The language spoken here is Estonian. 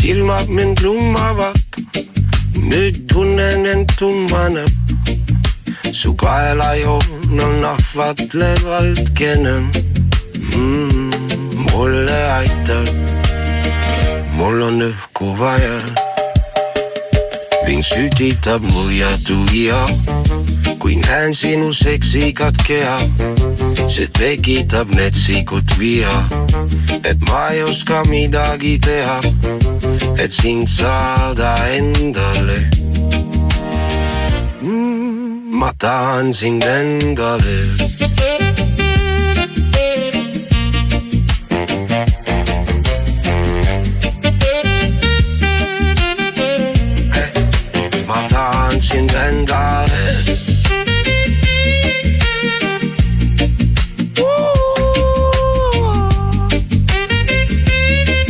silmad mind lummavad, nüüd tunnen end tumbaneb. Su kaelajoon on ahvatlevalt kenem. Mulle aitab, mul on õhku vaja. Mind sütitab mulja tuia, kui näen sinu seksikat keha. See tekitab netsikut viha, et ma ei oska midagi teha, et sind saada endale. Ma tahan sind endale.